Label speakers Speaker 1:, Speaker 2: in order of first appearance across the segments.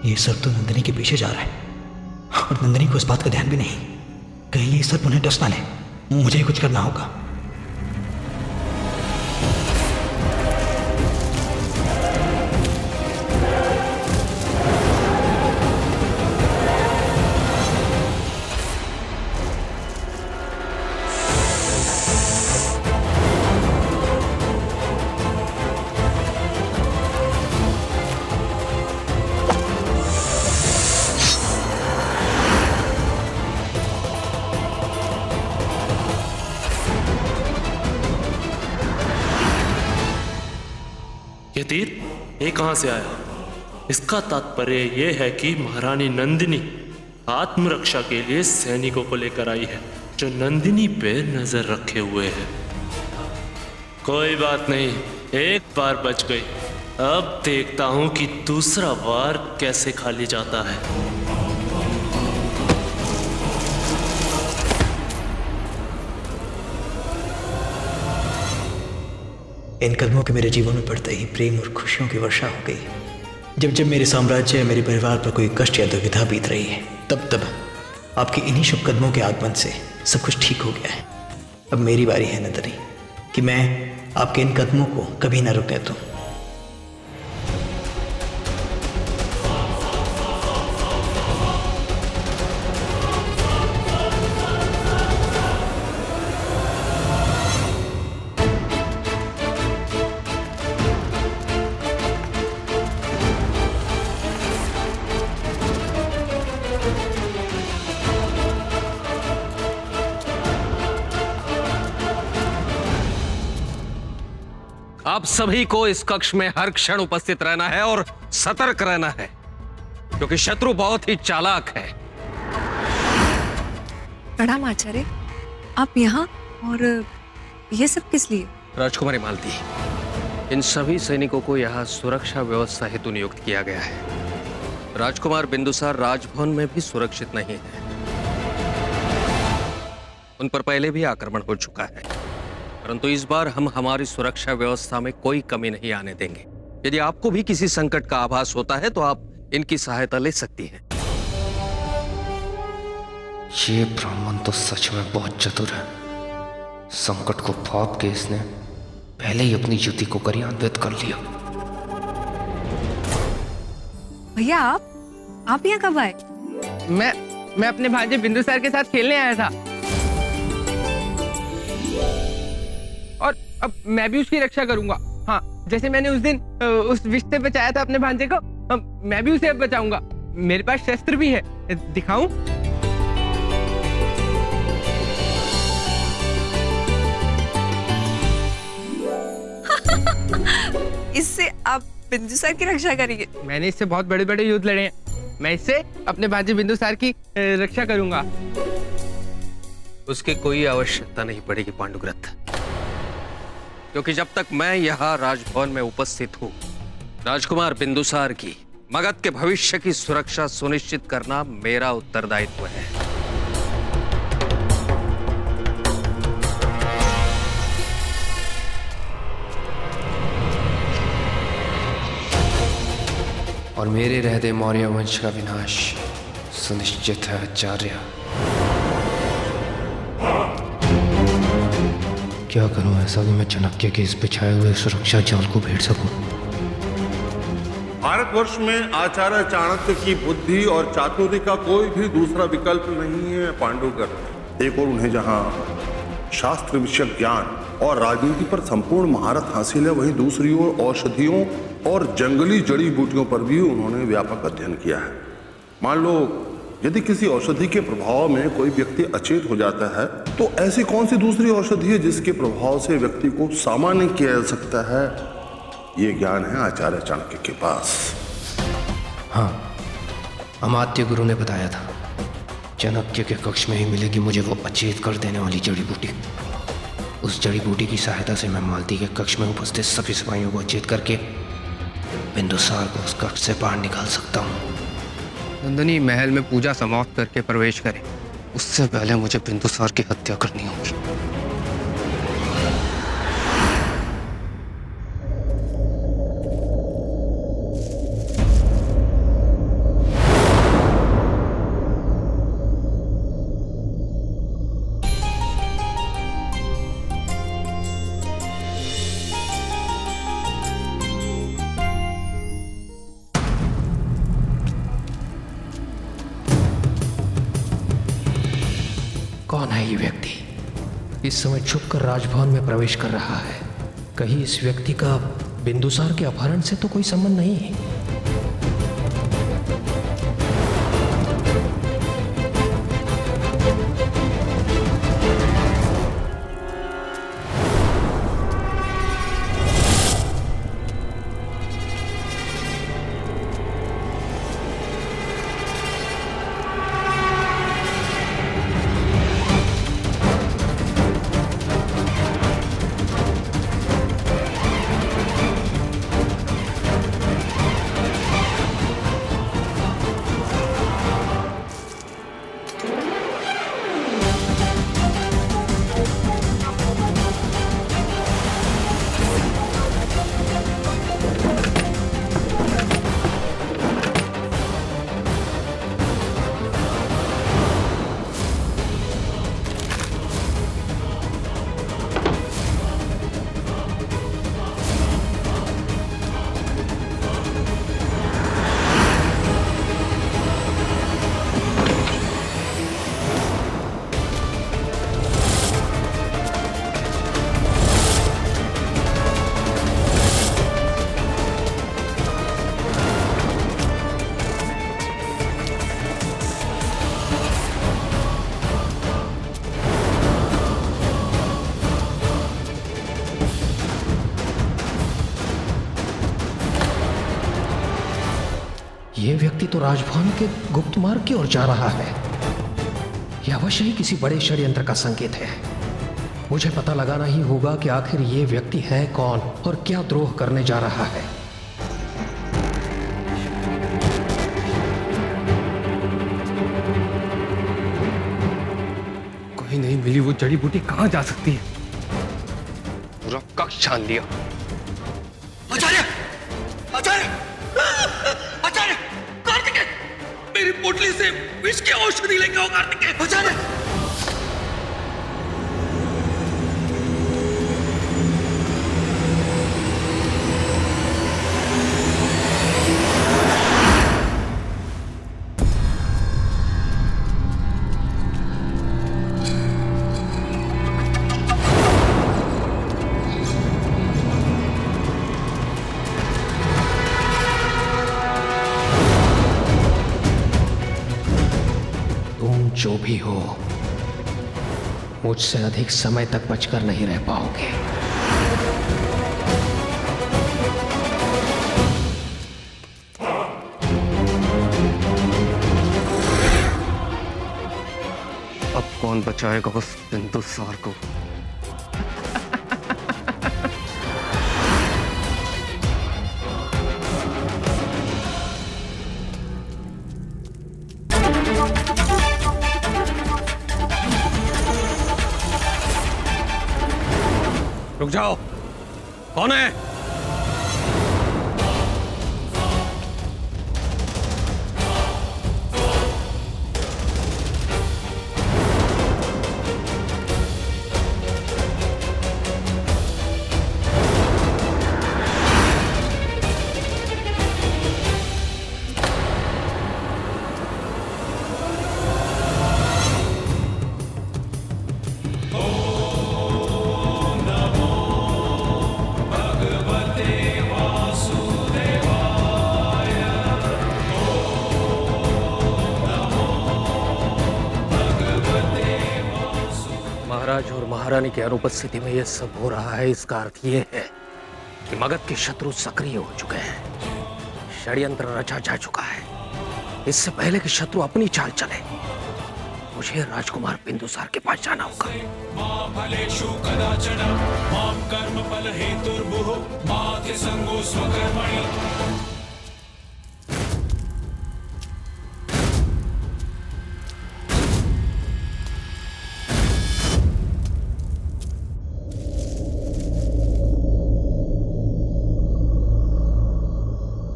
Speaker 1: ये सर्प तो नंदिनी के पीछे जा रहा है और नंदिनी को इस बात का ध्यान भी नहीं। कहीं ये सर्प उन्हें डस ना ले। मुझे कुछ करना होगा।
Speaker 2: ये तीर ये कहां से आया? इसका तात्पर्य यह है कि महारानी नंदिनी आत्मरक्षा के लिए सैनिकों को लेकर आई है जो नंदिनी पे नजर रखे हुए हैं। कोई बात नहीं, एक बार बच गई। अब देखता हूं कि दूसरा वार कैसे खाली जाता है।
Speaker 1: इन कदमों के मेरे जीवन में पड़ते ही प्रेम और खुशियों की वर्षा हो गई। जब जब मेरे साम्राज्य मेरे परिवार पर कोई कष्ट या दुविधा बीत रही है, तब तब आपके इन्हीं शुभ कदमों के आगमन से सब कुछ ठीक हो गया है। अब मेरी बारी है नंदिनी कि मैं आपके इन कदमों को कभी ना रुकने दूं।
Speaker 3: आप सभी को इस कक्ष में हर क्षण उपस्थित रहना है और सतर्क रहना है, क्योंकि शत्रु बहुत ही चालाक है।
Speaker 4: प्रणाम आचार्य, आप यहाँ और ये सब किस लिए?
Speaker 3: राजकुमारी मालती, इन सभी सैनिकों को यहाँ सुरक्षा व्यवस्था हेतु नियुक्त किया गया है। राजकुमार बिंदुसार राजभवन में भी सुरक्षित नहीं है। उन पर पहले भी आक्रमण हो चुका है, परंतु इस बार हम हमारी सुरक्षा व्यवस्था में कोई कमी नहीं आने देंगे। यदि आपको भी किसी संकट का आभास होता है तो आप इनकी सहायता ले सकती हैं।
Speaker 5: ये ब्राह्मण तो सच में बहुत चतुर है। संकट को भाप के इसने पहले ही अपनी युति को क्रियान्वित कर लिया।
Speaker 4: भैया आप यहाँ कब आए?
Speaker 6: मैं अपने भांजे बिंदुसार के साथ खेलने आया था और अब मैं भी उसकी रक्षा करूंगा। हाँ, जैसे मैंने उस दिन उस विष से बचाया था अपने भांजे को, मैं भी उसे बचाऊंगा। मेरे पास शस्त्र भी है, दिखाऊं?
Speaker 4: इससे आप बिंदुसार की रक्षा करेंगे?
Speaker 6: मैंने इससे बहुत बड़े बड़े युद्ध लड़े हैं, मैं इससे अपने भांजे बिंदुसार की रक्षा करूंगा।
Speaker 3: उसकी कोई आवश्यकता नहीं पड़ेगी पांडुग्रत, क्योंकि जब तक मैं यहाँ राजभवन में उपस्थित हूँ, राजकुमार बिंदुसार की मगध के भविष्य की सुरक्षा सुनिश्चित करना मेरा उत्तरदायित्व है।
Speaker 5: और मेरे रहते मौर्य वंश का विनाश सुनिश्चित है आचार्य। क्या करूं ऐसा कि मैं चाणक्य के इस बिछाए हुए सुरक्षा जाल को भेड़ सकूं?
Speaker 7: भारतवर्ष में आचार्य चाणक्य की बुद्धि और चातुर्य का कोई भी दूसरा विकल्प नहीं है पांडुगर। एक और उन्हें जहां शास्त्र विषय ज्ञान और राजनीति पर संपूर्ण महारत हासिल है, वहीं दूसरी ओर औषधियों और जंगली जड़ी बूटियों पर भी उन्होंने व्यापक अध्ययन किया है। मान लो यदि किसी औषधि के प्रभाव में कोई व्यक्ति अचेत हो जाता है, तो ऐसी कौन सी दूसरी औषधि है जिसके प्रभाव से व्यक्ति को सामान्य किया जा सकता है? ये ज्ञान है आचार्य चाणक्य के पास।
Speaker 5: हाँ, अमात्य गुरु ने बताया था, चाणक्य के कक्ष में ही मिलेगी मुझे वो अचेत कर देने वाली जड़ी बूटी। उस जड़ी बूटी की सहायता से मैं मालती के कक्ष में उपस्थित सभी सिपाहियों को अचेत करके बिंदुसार को उस कक्ष से बाहर निकाल सकता हूँ।
Speaker 6: नंदिनी महल में पूजा समाप्त करके प्रवेश करें,
Speaker 5: उससे पहले मुझे बिंदुसार की हत्या करनी होगी। है ये व्यक्ति? इस समय छुपकर राजभवन में प्रवेश कर रहा है। कहीं इस व्यक्ति का बिंदुसार के अपहरण से तो कोई संबंध नहीं है? ये व्यक्ति तो राजभवन के गुप्त मार्ग की ओर जा रहा है। यह अवश्य ही किसी बड़े षड्यंत्र का संकेत है। मुझे पता लगाना ही होगा कि आखिर ये व्यक्ति है कौन और क्या द्रोह करने जा रहा है।
Speaker 6: कोई नहीं मिली वो जड़ी बूटी कहाँ जा सकती है?
Speaker 3: पूरा कक्ष छान लिया।
Speaker 8: आचार्य! आचार्य! आचार्य! कार्तिकेय! मेरी पोटली से विष की औषधि लेके आओ कार्तिकेय! आचार्य!
Speaker 5: जो भी हो, मुझसे अधिक समय तक बचकर नहीं रह पाओगे।
Speaker 3: अब कौन बचाएगा उस बिंदुसार को? रुक जाओ, कौन है? महाराज और महारानी की अनुपस्थिति में यह सब हो रहा है। इसका अर्थ यह है कि मगध के शत्रु सक्रिय हो चुके हैं। षड्यंत्र रचा जा चुका है। इससे पहले कि शत्रु अपनी चाल चले, मुझे राजकुमार बिंदुसार के पास जाना होगा।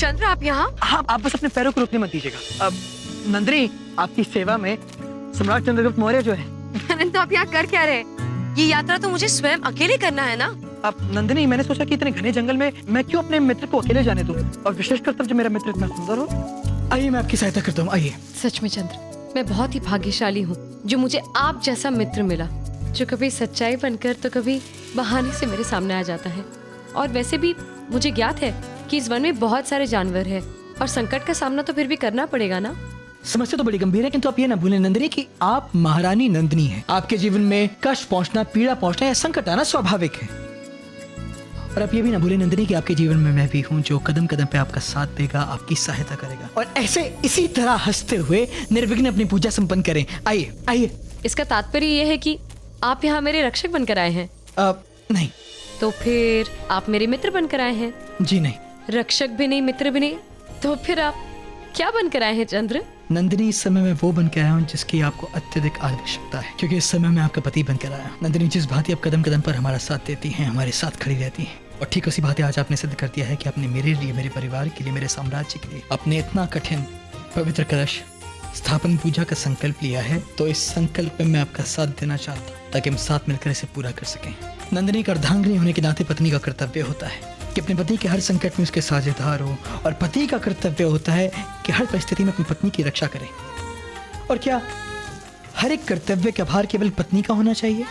Speaker 4: चंद्र, आप यहाँ?
Speaker 9: हाँ, आप बस अपने पैरों को रुकने मत दीजिएगा। अब नंदिनी, आपकी सेवा में सम्राट चंद्रगुप्त मौर्य जो है।
Speaker 4: तो आप यहाँ कर क्या रहे? ये यात्रा तो मुझे स्वयं अकेले करना है ना?
Speaker 9: अब नंदिनी, मैंने सोचा कि इतने घने जंगल में मैं क्यों अपने मित्र को अकेले जाने दूं, और विशेषकर तब जब मेरा मित्र इतना सुंदर हो। आइए, मैं आपकी सहायता करता हूँ। आइए।
Speaker 10: सच में चंद्र, मैं बहुत ही भाग्यशाली हूँ जो मुझे आप जैसा मित्र मिला, जो कभी सच्चाई बनकर तो कभी बहाने से मेरे सामने आ जाता है। और वैसे भी मुझे ज्ञात है कि इस वन में बहुत सारे जानवर हैं और संकट का सामना तो फिर भी करना पड़ेगा ना।
Speaker 9: समस्या तो बड़ी गंभीर है, किंतु आप ये ना भूलें नंदिनी कि आप महारानी नंदिनी हैं। आपके जीवन में कष्ट पहुंचना, पीड़ा पहुंचना या संकट आना स्वाभाविक है। और आप ये भी ना भूलें नंदिनी कि आपके जीवन में मैं भी हूँ, जो कदम कदम पे आपका साथ देगा, आपकी सहायता करेगा। और ऐसे इसी तरह हंसते हुए निर्विघ्न अपनी पूजा संपन्न करें। आइए आइए।
Speaker 10: इसका तात्पर्य ये है कि आप यहाँ मेरे रक्षक बनकर आए हैं?
Speaker 9: नहीं।
Speaker 10: तो फिर आप मेरे मित्र बनकर आए हैं?
Speaker 9: जी नहीं।
Speaker 10: रक्षक भी नहीं, मित्र भी नहीं, तो फिर आप क्या बनकर आए हैं चंद्र?
Speaker 9: नंदिनी, इस समय मैं वो बन के आया हूँ जिसकी आपको अत्यधिक आवश्यकता है, क्योंकि इस समय मैं आपका पति बनकर आया हूँ। नंदिनी, जिस भांति आप कदम कदम पर हमारा साथ देती हैं, हमारे साथ खड़ी रहती हैं, और ठीक उसी बात आज आपने सिद्ध कर दिया है कि आपने मेरे लिए, मेरे परिवार के लिए, मेरे साम्राज्य के लिए अपने इतना कठिन पवित्र कलश स्थापन पूजा का संकल्प लिया है। तो इस संकल्प में मैं आपका साथ देना चाहता हूँ ताकि हम साथ मिलकर इसे पूरा कर सकें। नंदिनी, का अर्धांगिनी होने के नाते पत्नी का कर्तव्य होता है कि अपने पति के हर संकट में उसके साझेदार हो, और पति का कर्तव्य होता है कि हर परिस्थिति में अपनी पत्नी की रक्षा करे। और क्या हर एक कर्तव्य का भार केवल पत्नी का होना चाहिए?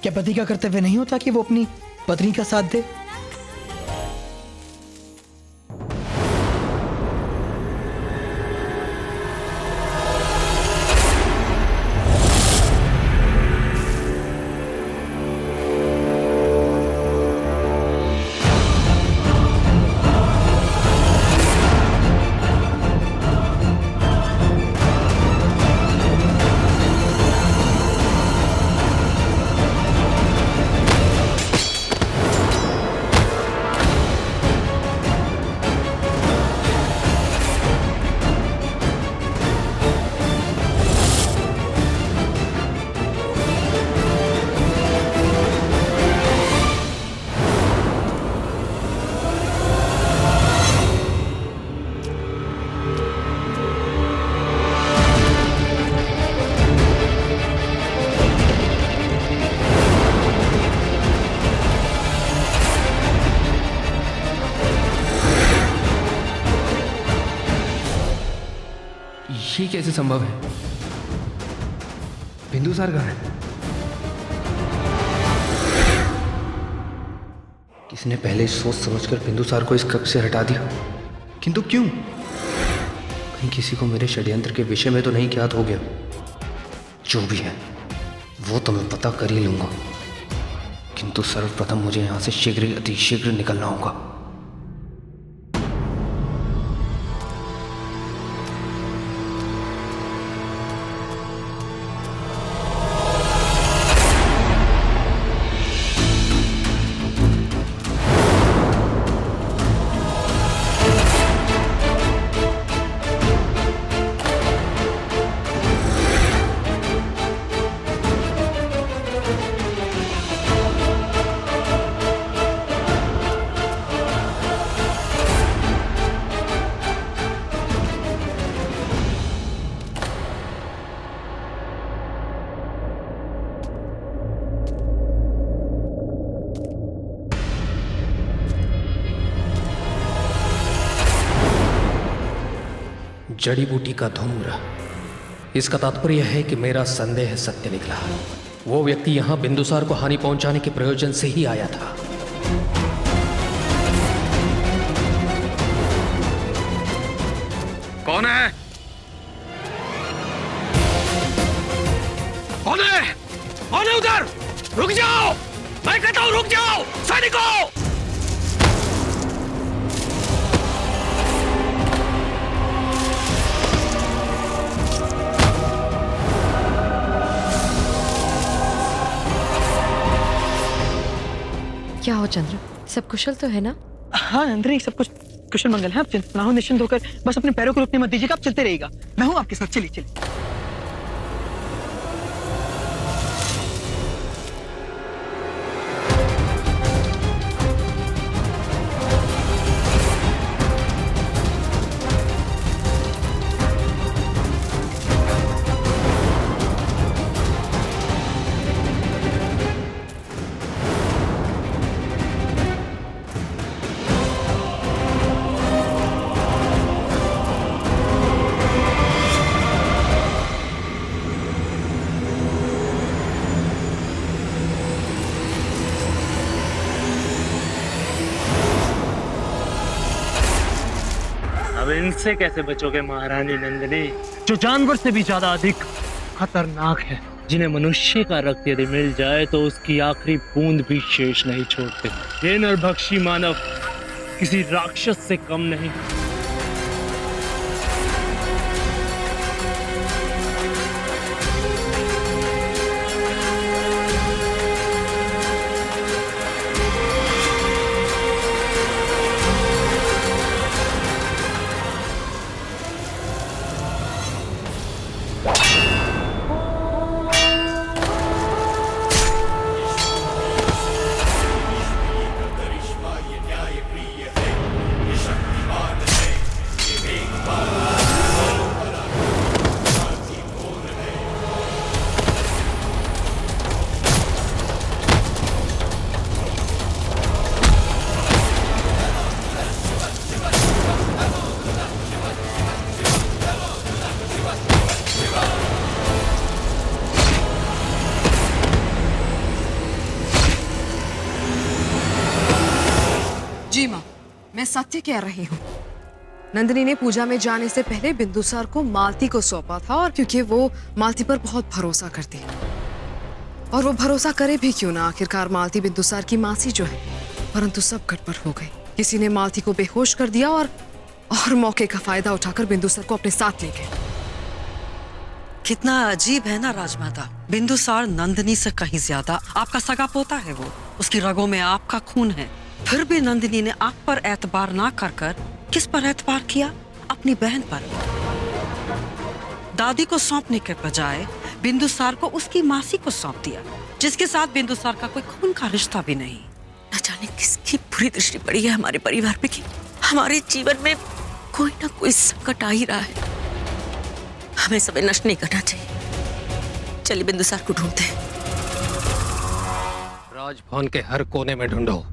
Speaker 9: क्या पति का कर्तव्य नहीं होता कि वो अपनी पत्नी का साथ दे?
Speaker 5: ये कैसे संभव है? बिंदुसार कहाँ है? किसने पहले सोच समझकर बिंदुसार को इस कक्ष से हटा दिया, किंतु क्यों? कहीं किसी को मेरे षड्यंत्र के विषय में तो नहीं ज्ञात हो गया? जो भी है वो तो मैं पता कर ही लूंगा, किंतु सर्वप्रथम मुझे यहां से शीघ्र ही, अति शीघ्र निकलना होगा। जड़ी बूटी का धूम्र, इसका तात्पर्य है कि मेरा संदेह सत्य निकला। वो व्यक्ति यहां बिंदुसार को हानि पहुंचाने के प्रयोजन से ही आया था।
Speaker 3: कौन है? कौन है? कौन है उधर? रुक जाओ! मैं कहता हूं रुक जाओ सैनिकों!
Speaker 10: क्या हो चंद्र, सब कुशल तो है ना?
Speaker 9: हाँ नंदिनी, सब कुछ कुशल मंगल है। आप चिंतित ना हो, निश्चिंत होकर बस अपने पैरों को रुकने मत दीजिएगा। आप चलते रहिएगा, मैं हूँ आपके साथ। चलिए चलिए।
Speaker 2: अब इनसे कैसे बचोगे महारानी नंदिनी, जो जानवर से भी ज्यादा अधिक खतरनाक है, जिन्हें मनुष्य का रक्त यदि मिल जाए तो उसकी आखिरी बूंद भी शेष नहीं छोड़ते। ये नरभक्षी मानव किसी राक्षस से कम नहीं।
Speaker 4: जी माँ, मैं सत्य कह रही हूँ। नंदिनी ने पूजा में जाने से पहले बिंदुसार को मालती को सौंपा था, और क्योंकि वो मालती पर बहुत भरोसा करती है, और वो भरोसा करे भी क्यों ना, आखिरकार मालती बिंदुसार की मासी जो है। परंतु सब गड़बड़ हो गई। किसी ने मालती को बेहोश कर दिया और मौके का फायदा उठाकर बिंदुसार को अपने साथ ले गए।
Speaker 11: कितना अजीब है ना राजमाता, बिंदुसार नंदिनी से कहीं ज्यादा आपका सगा पोता है। वो उसकी रगों में आपका खून है, फिर भी नंदिनी ने आप पर एतबार ना कर किस पर एतबार किया? अपनी बहन पर। दादी को सौंपने के बजाय बिंदुसार को उसकी मासी को सौंप दिया, जिसके साथ बिंदुसार का कोई खून का रिश्ता भी नहीं।
Speaker 12: न जाने किसकी बुरी दृष्टि पड़ी है हमारे परिवार पे कि हमारे जीवन में कोई ना कोई संकट आ ही रहा है। हमें समय नष्ट नहीं करना चाहिए। चलिए बिंदुसार को ढूंढते हैं।
Speaker 3: राजभवन के हर कोने में ढूंढो,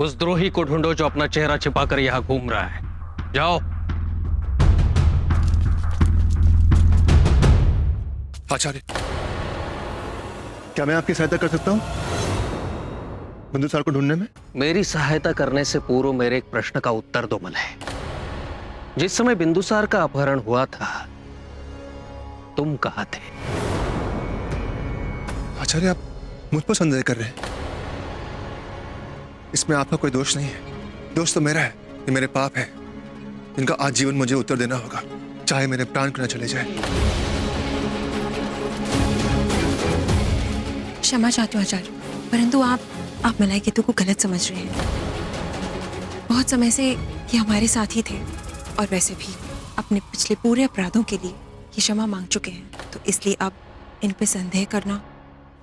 Speaker 3: उस द्रोही को ढूंढो जो अपना चेहरा छिपाकर यहाँ घूम रहा है। जाओ।
Speaker 13: आचार्य, क्या मैं आपकी सहायता कर सकता हूँ बिंदुसार को ढूंढने में?
Speaker 3: मेरी सहायता करने से पूर्व मेरे एक प्रश्न का उत्तर दो मलय। जिस समय बिंदुसार का अपहरण हुआ था, तुम कहाँ थे?
Speaker 13: आचार्य, आप मुझ पर संदेह कर रहे हैं। इसमें आपका कोई दोष नहीं है। दोष तो मेरा है। ये मेरे पाप है, इनका आजीवन मुझे उत्तर देना होगा, चाहे मेरे प्राण क्यों न चले जाए।
Speaker 12: क्षमा चाहते हो आचार्य, परंतु आप मलाइकेतु को गलत समझ रहे हैं। बहुत समय से ये हमारे साथ ही थे, और वैसे भी अपने पिछले पूरे अपराधों के लिए ये क्षमा मांग चुके हैं, तो इसलिए अब इन पे संदेह करना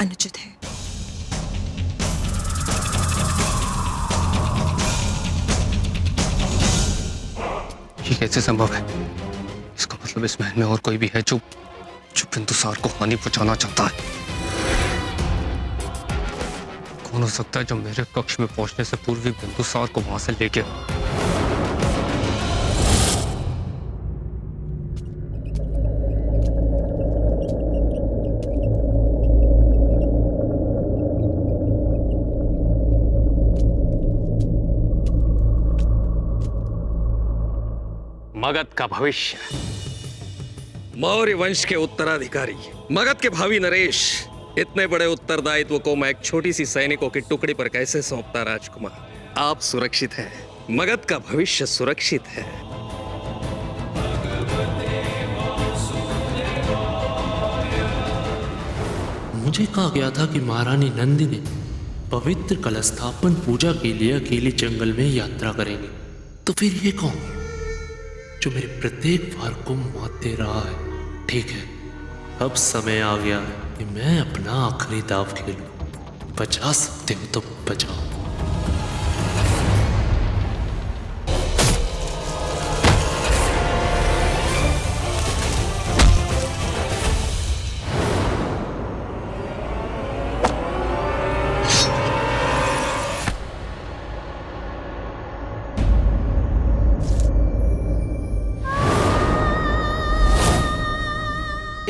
Speaker 12: अनुचित है।
Speaker 3: ये कैसे संभव है? इसका मतलब इस महल में और कोई भी है जो बिंदुसार को हानि पहुंचाना चाहता है। कौन हो सकता है जो मेरे कक्ष में पहुंचने से पूर्व ही बिंदुसार को वहां से ले गया? मगध का भविष्य, मौर्य वंश के उत्तराधिकारी, मगध के भावी नरेश, इतने बड़े उत्तरदायित्व को मैं एक छोटी सी सैनिकों की टुकड़ी पर कैसे सौंपता? राजकुमार, आप सुरक्षित हैं, मगध का भविष्य सुरक्षित है।
Speaker 2: मुझे कहा गया था कि महारानी नंदिनी पवित्र कलश स्थापन पूजा के लिए अकेले जंगल में यात्रा करेंगे। तो फिर ये कौन जो मेरे प्रत्येक वार को मात दे रहा है? ठीक है, अब समय आ गया कि मैं अपना आखिरी दाव खेलूं। बचा सकते हो तो बचाओ।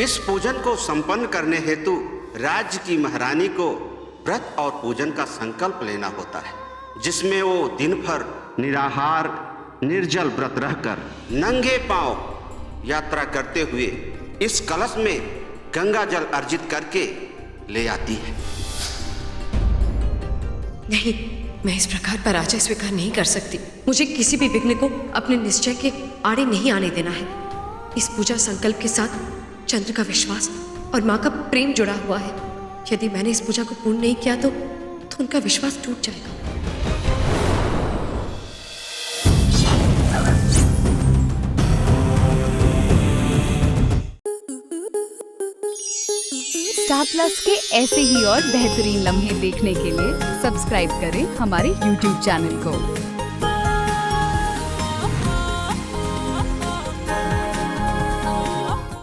Speaker 14: इस पूजन को संपन्न करने हेतु राज्य की महारानी को व्रत और पूजन का संकल्प लेना होता है, जिसमें वो दिन भर निराहार निर्जल व्रत रहकर नंगे पांव यात्रा करते हुए इस कलश में गंगा जल अर्जित करके ले आती है।
Speaker 4: नहीं, मैं इस प्रकार पराजय स्वीकार नहीं कर सकती। मुझे किसी भी विघ्न को अपने निश्चय के आड़े नहीं आने देना है। इस पूजा संकल्प के साथ चंद्र का विश्वास और माँ का प्रेम जुड़ा हुआ है। यदि मैंने इस पूजा को पूर्ण नहीं किया तो उनका विश्वास टूट जाएगा।
Speaker 15: स्टार प्लस के ऐसे ही और बेहतरीन लम्हे देखने के लिए सब्सक्राइब करें हमारे YouTube चैनल को।